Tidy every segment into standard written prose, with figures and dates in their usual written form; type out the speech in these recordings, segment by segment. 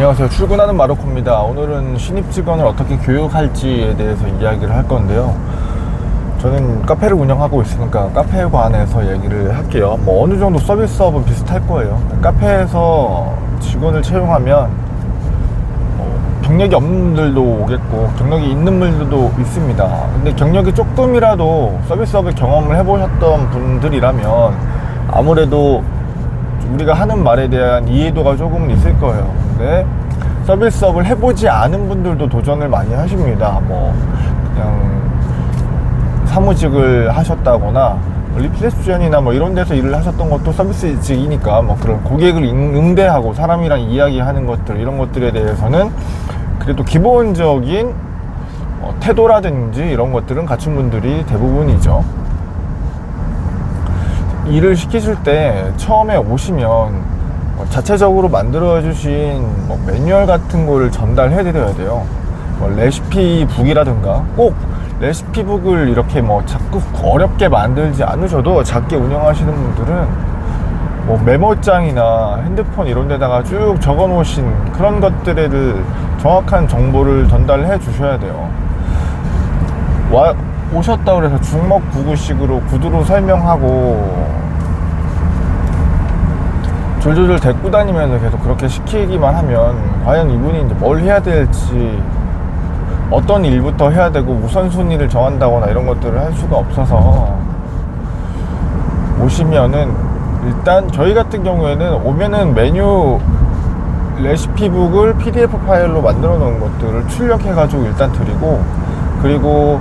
안녕하세요. 출근하는 마르코입니다. 오늘은 신입 직원을 어떻게 교육할지에 대해서 이야기를 할 건데요. 저는 카페를 운영하고 있으니까 카페에 관해서 얘기를 할게요. 뭐 어느 정도 서비스업은 비슷할 거예요. 카페에서 직원을 채용하면 경력이 없는 분들도 오겠고 경력이 있는 분들도 있습니다. 근데 경력이 조금이라도 서비스업을 경험을 해보셨던 분들이라면 아무래도 우리가 하는 말에 대한 이해도가 조금은 있을 거예요. 근데 서비스업을 해보지 않은 분들도 도전을 많이 하십니다. 뭐 그냥 사무직을 하셨다거나 리셉션이나 뭐 이런 데서 일을 하셨던 것도 서비스직이니까 뭐 그런 고객을 응대하고 사람이랑 이야기하는 것들, 이런 것들에 대해서는 그래도 기본적인 태도라든지 이런 것들은 갖춘 분들이 대부분이죠. 일을 시키실 때 처음에 오시면 자체적으로 만들어 주신 매뉴얼 같은 거를 전달해 드려야 돼요. 레시피북이라든가, 꼭 레시피북을 이렇게 자꾸 어렵게 만들지 않으셔도 작게 운영하시는 분들은 메모장이나 핸드폰 이런 데다가 쭉 적어 놓으신 그런 것들을 정확한 정보를 전달해 주셔야 돼요. 오셨다 그래서 중먹구구식으로 구두로 설명하고 졸졸졸 데리고 다니면서 계속 그렇게 시키기만 하면 과연 이분이 이제 뭘 해야 될지, 어떤 일부터 해야 되고 우선순위를 정한다거나 이런 것들을 할 수가 없어서, 오시면은 일단 저희 같은 경우에는 오면은 메뉴 레시피북을 PDF 파일로 만들어 놓은 것들을 출력해 가지고 일단 드리고, 그리고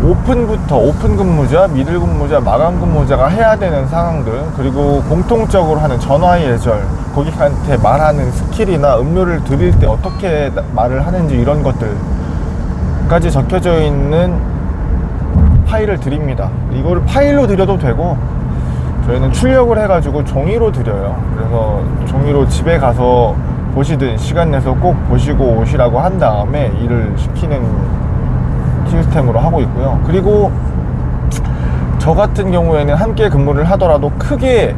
오픈부터 오픈 근무자, 미들 근무자, 마감 근무자가 해야 되는 상황들, 그리고 공통적으로 하는 전화 예절, 고객한테 말하는 스킬이나 음료를 드릴 때 어떻게 말을 하는지 이런 것들까지 적혀져 있는 파일을 드립니다. 이거를 파일로 드려도 되고 저희는 출력을 해가지고 종이로 드려요. 그래서 종이로 집에 가서 보시든 시간 내서 꼭 보시고 오시라고 한 다음에 일을 시키는 시스템으로 하고 있고요. 그리고 저 같은 경우에는 함께 근무를 하더라도 크게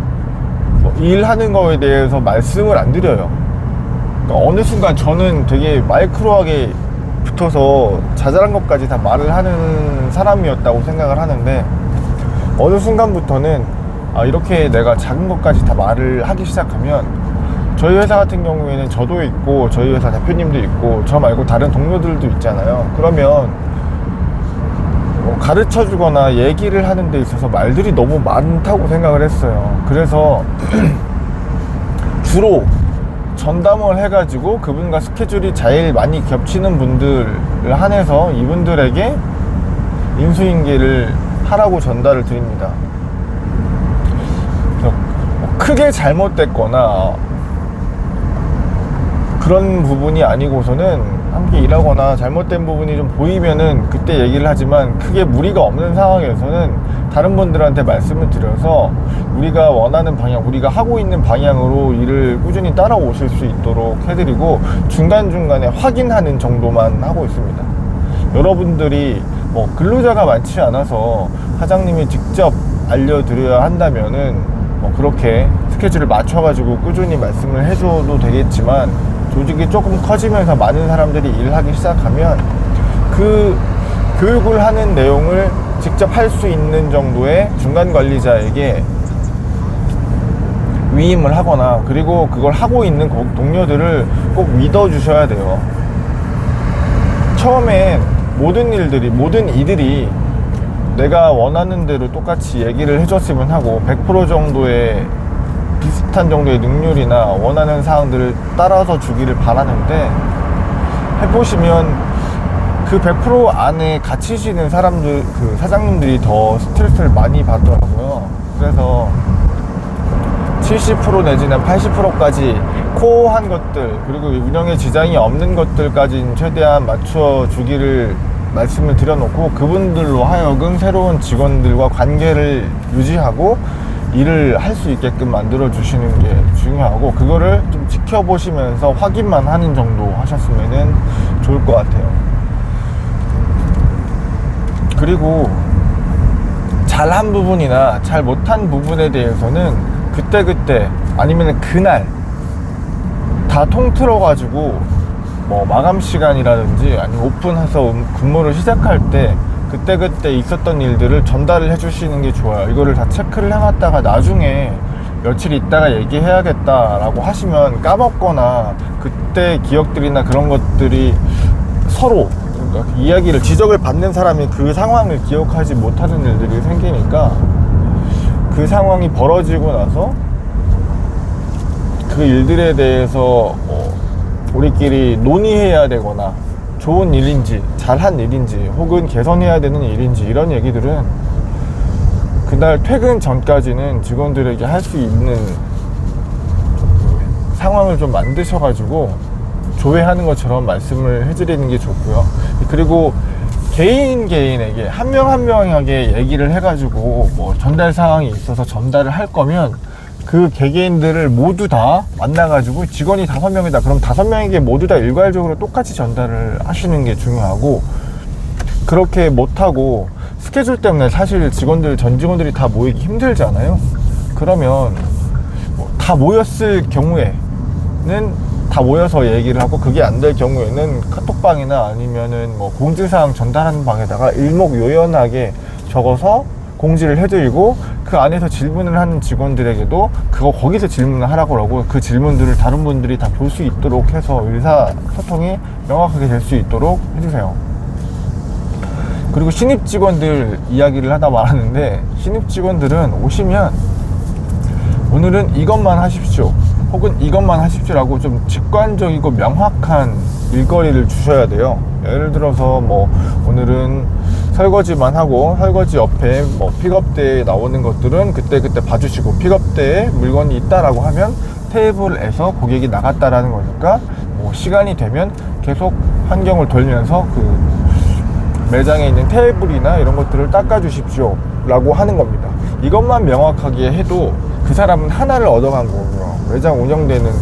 일하는 거에 대해서 말씀을 안 드려요. 그러니까 어느 순간 저는 되게 마이크로하게 붙어서 자잘한 것까지 다 말을 하는 사람이었다고 생각을 하는데, 어느 순간부터는 이렇게 내가 작은 것까지 다 말을 하기 시작하면, 저희 회사 같은 경우에는 저도 있고 저희 회사 대표님도 있고 저 말고 다른 동료들도 있잖아요. 그러면 가르쳐 주거나 얘기를 하는 데 있어서 말들이 너무 많다고 생각을 했어요. 그래서 주로 전담을 해가지고 그분과 스케줄이 제일 많이 겹치는 분들을 한해서 이분들에게 인수인계를 하라고 전달을 드립니다. 크게 잘못됐거나 그런 부분이 아니고서는 함께 일하거나 잘못된 부분이 좀 보이면은 그때 얘기를 하지만, 크게 무리가 없는 상황에서는 다른 분들한테 말씀을 드려서 우리가 원하는 방향, 우리가 하고 있는 방향으로 일을 꾸준히 따라오실 수 있도록 해드리고, 중간중간에 확인하는 정도만 하고 있습니다. 여러분들이 근로자가 많지 않아서 사장님이 직접 알려드려야 한다면은 그렇게 스케줄을 맞춰가지고 꾸준히 말씀을 해줘도 되겠지만, 조직이 조금 커지면서 많은 사람들이 일을 하기 시작하면 그 교육을 하는 내용을 직접 할 수 있는 정도의 중간 관리자에게 위임을 하거나, 그리고 그걸 하고 있는 동료들을 꼭 믿어주셔야 돼요. 처음엔 모든 이들이 내가 원하는 대로 똑같이 얘기를 해줬으면 하고 100% 정도의 비슷한 정도의 능률이나 원하는 사항들을 따라서 주기를 바라는데, 해보시면 그 100% 안에 갇히시는 사람들, 그 사장님들이 더 스트레스를 많이 받더라고요. 그래서 70% 내지는 80%까지 코어한 것들, 그리고 운영에 지장이 없는 것들까지는 최대한 맞춰 주기를 말씀을 드려놓고, 그분들로 하여금 새로운 직원들과 관계를 유지하고 일을 할 수 있게끔 만들어 주시는 게 중요하고, 그거를 좀 지켜보시면서 확인만 하는 정도 하셨으면 좋을 것 같아요. 그리고 잘한 부분이나 잘 못한 부분에 대해서는 그때그때 아니면 그날 다 통틀어 가지고 뭐 마감 시간이라든지 아니면 오픈해서 근무를 시작할 때 그때 있었던 일들을 전달을 해주시는 게 좋아요. 이거를 다 체크를 해놨다가 나중에 며칠 있다가 얘기해야겠다라고 하시면 까먹거나 그때 기억들이나 그런 것들이 서로 그러니까 이야기를 지적을 받는 사람이 그 상황을 기억하지 못하는 일들이 생기니까 그 상황이 벌어지고 나서 그 일들에 대해서 우리끼리 논의해야 되거나 좋은 일인지 잘한 일인지 혹은 개선해야 되는 일인지 이런 얘기들은 그날 퇴근 전까지는 직원들에게 할 수 있는 상황을 좀 만드셔가지고 조회하는 것처럼 말씀을 해드리는 게 좋고요. 그리고 개인에게 한 명 한 명에게 얘기를 해가지고 뭐 전달 사항이 있어서 전달을 할 거면 그 개개인들을 모두 다 만나가지고 직원이 5명이다 그럼 5명에게 모두 다 일괄적으로 똑같이 전달을 하시는 게 중요하고, 그렇게 못하고 스케줄 때문에 사실 전 직원들이 다 모이기 힘들잖아요. 그러면 다 모였을 경우에는 다 모여서 얘기를 하고, 그게 안 될 경우에는 카톡방이나 아니면은 뭐 공지사항 전달하는 방에다가 일목요연하게 적어서 공지를 해드리고, 그 안에서 질문을 하는 직원들에게도 거기서 질문을 하라고 하고, 그 질문들을 다른 분들이 다 볼 수 있도록 해서 의사소통이 명확하게 될 수 있도록 해주세요. 그리고 신입 직원들 이야기를 하다 말았는데, 신입 직원들은 오시면 오늘은 이것만 하십시오 혹은 이것만 하십시오라고 좀 직관적이고 명확한 일거리를 주셔야 돼요. 예를 들어서 뭐 오늘은 설거지만 하고, 설거지 옆에 뭐 픽업대에 나오는 것들은 그때 봐주시고, 픽업대에 물건이 있다라고 하면 테이블에서 고객이 나갔다라는 거니까 뭐 시간이 되면 계속 환경을 돌면서 그 매장에 있는 테이블이나 이런 것들을 닦아 주십시오 라고 하는 겁니다. 이것만 명확하게 해도 그 사람은 하나를 얻어간 거고요. 매장 운영되는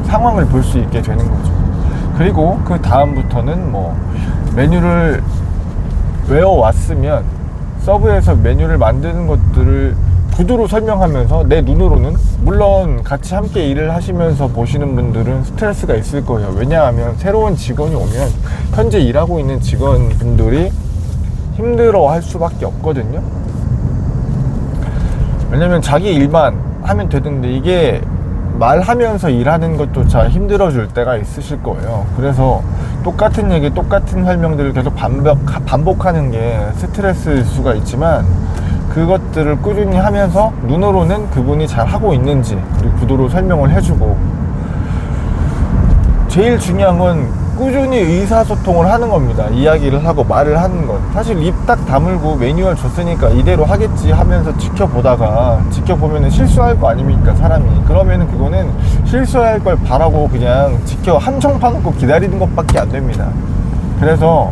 상황을 볼 수 있게 되는 거죠. 그리고 그 다음부터는 뭐 메뉴를 외워왔으면 서브에서 메뉴를 만드는 것들을 구두로 설명하면서, 내 눈으로는 물론 같이 함께 일을 하시면서 보시는 분들은 스트레스가 있을 거예요. 왜냐하면 새로운 직원이 오면 현재 일하고 있는 직원분들이 힘들어 할 수밖에 없거든요. 왜냐면 자기 일만 하면 되는데 이게 말하면서 일하는 것조차 힘들어 줄 때가 있으실 거예요. 그래서 똑같은 얘기, 똑같은 설명들을 계속 반복하는 게 스트레스일 수가 있지만, 그것들을 꾸준히 하면서 눈으로는 그분이 잘 하고 있는지 그리고 구도로 설명을 해주고, 제일 중요한 건 꾸준히 의사소통을 하는 겁니다. 이야기를 하고 말을 하는 것. 사실 입 딱 다물고 매뉴얼 줬으니까 이대로 하겠지 하면서 지켜보면은 실수할 거 아닙니까, 사람이. 그러면은 그거는 실수할 걸 바라고 그냥 한정 파놓고 기다리는 것밖에 안 됩니다. 그래서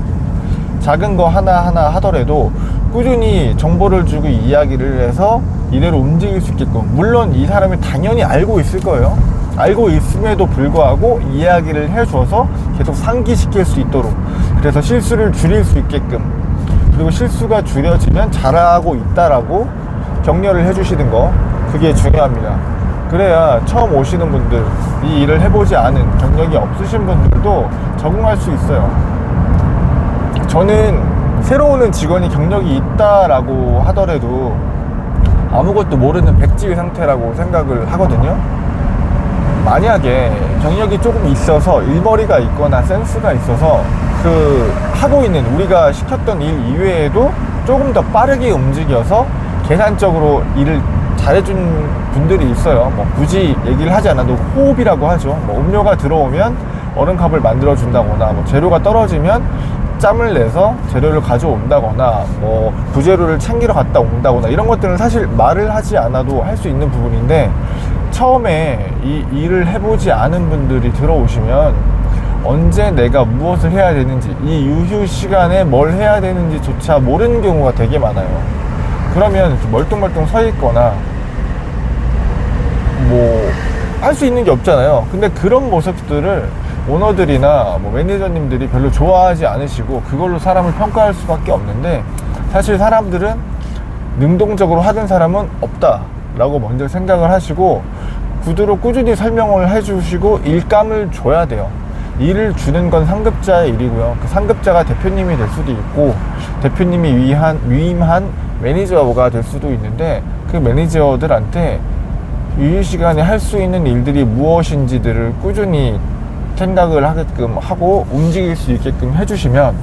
작은 거 하나하나 하더라도 꾸준히 정보를 주고 이야기를 해서 이대로 움직일 수 있게끔, 물론 이 사람이 당연히 알고 있을 거예요. 알고 있음에도 불구하고 이야기를 해줘서 계속 상기시킬 수 있도록, 그래서 실수를 줄일 수 있게끔, 그리고 실수가 줄여지면 잘하고 있다라고 격려를 해주시는 거, 그게 중요합니다. 그래야 처음 오시는 분들, 이 일을 해보지 않은 경력이 없으신 분들도 적응할 수 있어요. 저는 새로 오는 직원이 경력이 있다라고 하더라도 아무것도 모르는 백지의 상태라고 생각을 하거든요. 만약에 경력이 조금 있어서 일머리가 있거나 센스가 있어서 하고 있는 우리가 시켰던 일 이외에도 조금 더 빠르게 움직여서 계산적으로 일을 잘해준 분들이 있어요. 뭐 굳이 얘기를 하지 않아도 호흡이라고 하죠. 뭐 음료가 들어오면 얼음컵을 만들어 준다거나, 뭐 재료가 떨어지면 짬을 내서 재료를 가져온다거나, 뭐 부재료를 챙기러 갔다 온다거나, 이런 것들은 사실 말을 하지 않아도 할 수 있는 부분인데, 처음에 이 일을 해보지 않은 분들이 들어오시면 언제 내가 무엇을 해야 되는지, 이 유휴 시간에 뭘 해야 되는지 조차 모르는 경우가 되게 많아요. 그러면 이렇게 멀뚱멀뚱 서 있거나 뭐 할 수 있는 게 없잖아요. 근데 그런 모습들을 오너들이나 뭐 매니저님들이 별로 좋아하지 않으시고 그걸로 사람을 평가할 수밖에 없는데, 사실 사람들은 능동적으로 하는 사람은 없다 라고 먼저 생각을 하시고, 구두로 꾸준히 설명을 해주시고 일감을 줘야 돼요. 일을 주는 건 상급자의 일이고요. 그 상급자가 대표님이 될 수도 있고 대표님이 위임한 매니저가 될 수도 있는데 그 매니저들한테 유휴 시간에 할 수 있는 일들이 무엇인지들을 꾸준히 생각을 하게끔 하고 움직일 수 있게끔 해주시면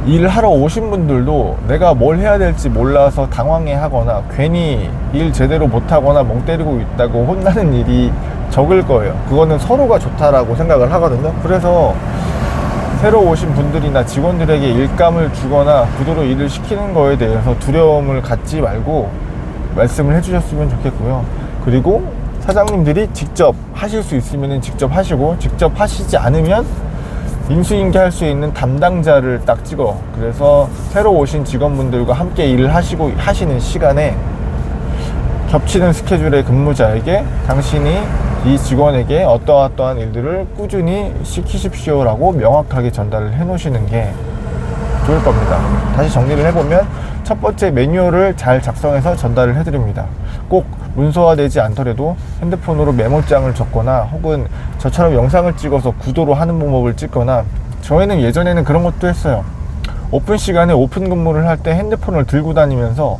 일하러 오신 분들도 내가 뭘 해야 될지 몰라서 당황해 하거나 괜히 일 제대로 못하거나 멍 때리고 있다고 혼나는 일이 적을 거예요. 그거는 서로가 좋다라고 생각을 하거든요. 그래서 새로 오신 분들이나 직원들에게 일감을 주거나 구두로 일을 시키는 거에 대해서 두려움을 갖지 말고 말씀을 해주셨으면 좋겠고요. 그리고 사장님들이 직접 하실 수 있으면 직접 하시고 직접 하시지 않으면 인수인계할 수 있는 담당자를 딱 찍어. 그래서 새로 오신 직원분들과 함께 일을 하시는 시간에 겹치는 스케줄의 근무자에게 당신이 이 직원에게 어떠한 일들을 꾸준히 시키십시오라고 명확하게 전달을 해 놓으시는 게 좋을 겁니다. 다시 정리를 해보면 첫 번째 매뉴얼을 잘 작성해서 전달을 해드립니다. 꼭 문서화되지 않더라도 핸드폰으로 메모장을 적거나 혹은 저처럼 영상을 찍어서 구도로 하는 방법을 찍거나 저희는 예전에는 그런 것도 했어요. 오픈 시간에 오픈 근무를 할 때 핸드폰을 들고 다니면서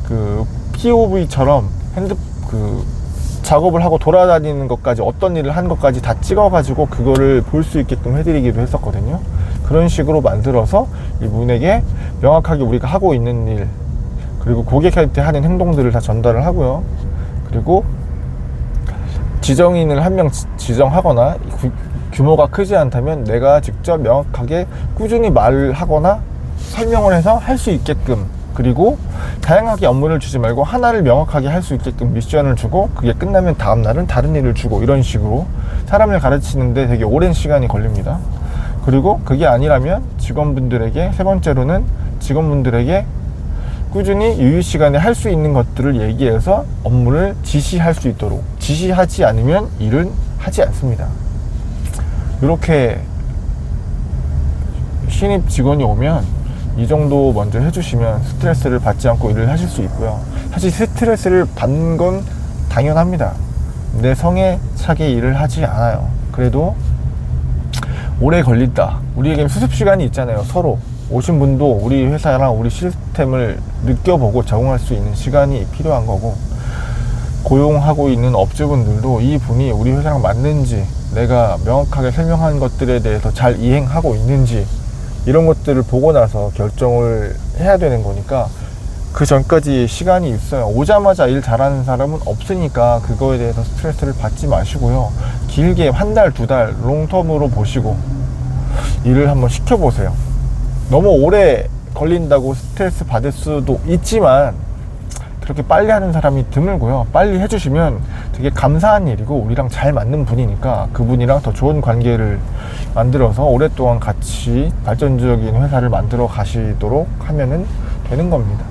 그 POV처럼 작업을 하고 돌아다니는 것까지 어떤 일을 한 것까지 다 찍어가지고 그거를 볼 수 있게끔 해드리기도 했었거든요. 그런 식으로 만들어서 이분에게 명확하게 우리가 하고 있는 일 그리고 고객한테 하는 행동들을 다 전달을 하고요. 그리고 지정인을 한 명 지정하거나 규모가 크지 않다면 내가 직접 명확하게 꾸준히 말을 하거나 설명을 해서 할 수 있게끔 그리고 다양하게 업무를 주지 말고 하나를 명확하게 할 수 있게끔 미션을 주고 그게 끝나면 다음 날은 다른 일을 주고 이런 식으로 사람을 가르치는데 되게 오랜 시간이 걸립니다. 그리고 그게 아니라면 직원분들에게 세 번째로는 직원분들에게 꾸준히 유휴 시간에 할 수 있는 것들을 얘기해서 업무를 지시할 수 있도록 지시하지 않으면 일은 하지 않습니다. 이렇게 신입 직원이 오면 이 정도 먼저 해주시면 스트레스를 받지 않고 일을 하실 수 있고요. 사실 스트레스를 받는 건 당연합니다. 내 성에 차게 일을 하지 않아요. 그래도 오래 걸린다. 우리에겐 수습 시간이 있잖아요. 서로 오신 분도 우리 회사랑 우리 시스템을 느껴보고 적응할 수 있는 시간이 필요한 거고 고용하고 있는 업주분들도 이 분이 우리 회사랑 맞는지 내가 명확하게 설명한 것들에 대해서 잘 이행하고 있는지 이런 것들을 보고 나서 결정을 해야 되는 거니까 그 전까지 시간이 있어요. 오자마자 일 잘하는 사람은 없으니까 그거에 대해서 스트레스를 받지 마시고요. 길게 한 달, 두 달 롱텀으로 보시고 일을 한번 시켜보세요. 너무 오래 걸린다고 스트레스 받을 수도 있지만 그렇게 빨리 하는 사람이 드물고요. 빨리 해주시면 되게 감사한 일이고 우리랑 잘 맞는 분이니까 그분이랑 더 좋은 관계를 만들어서 오랫동안 같이 발전적인 회사를 만들어 가시도록 하면은 되는 겁니다.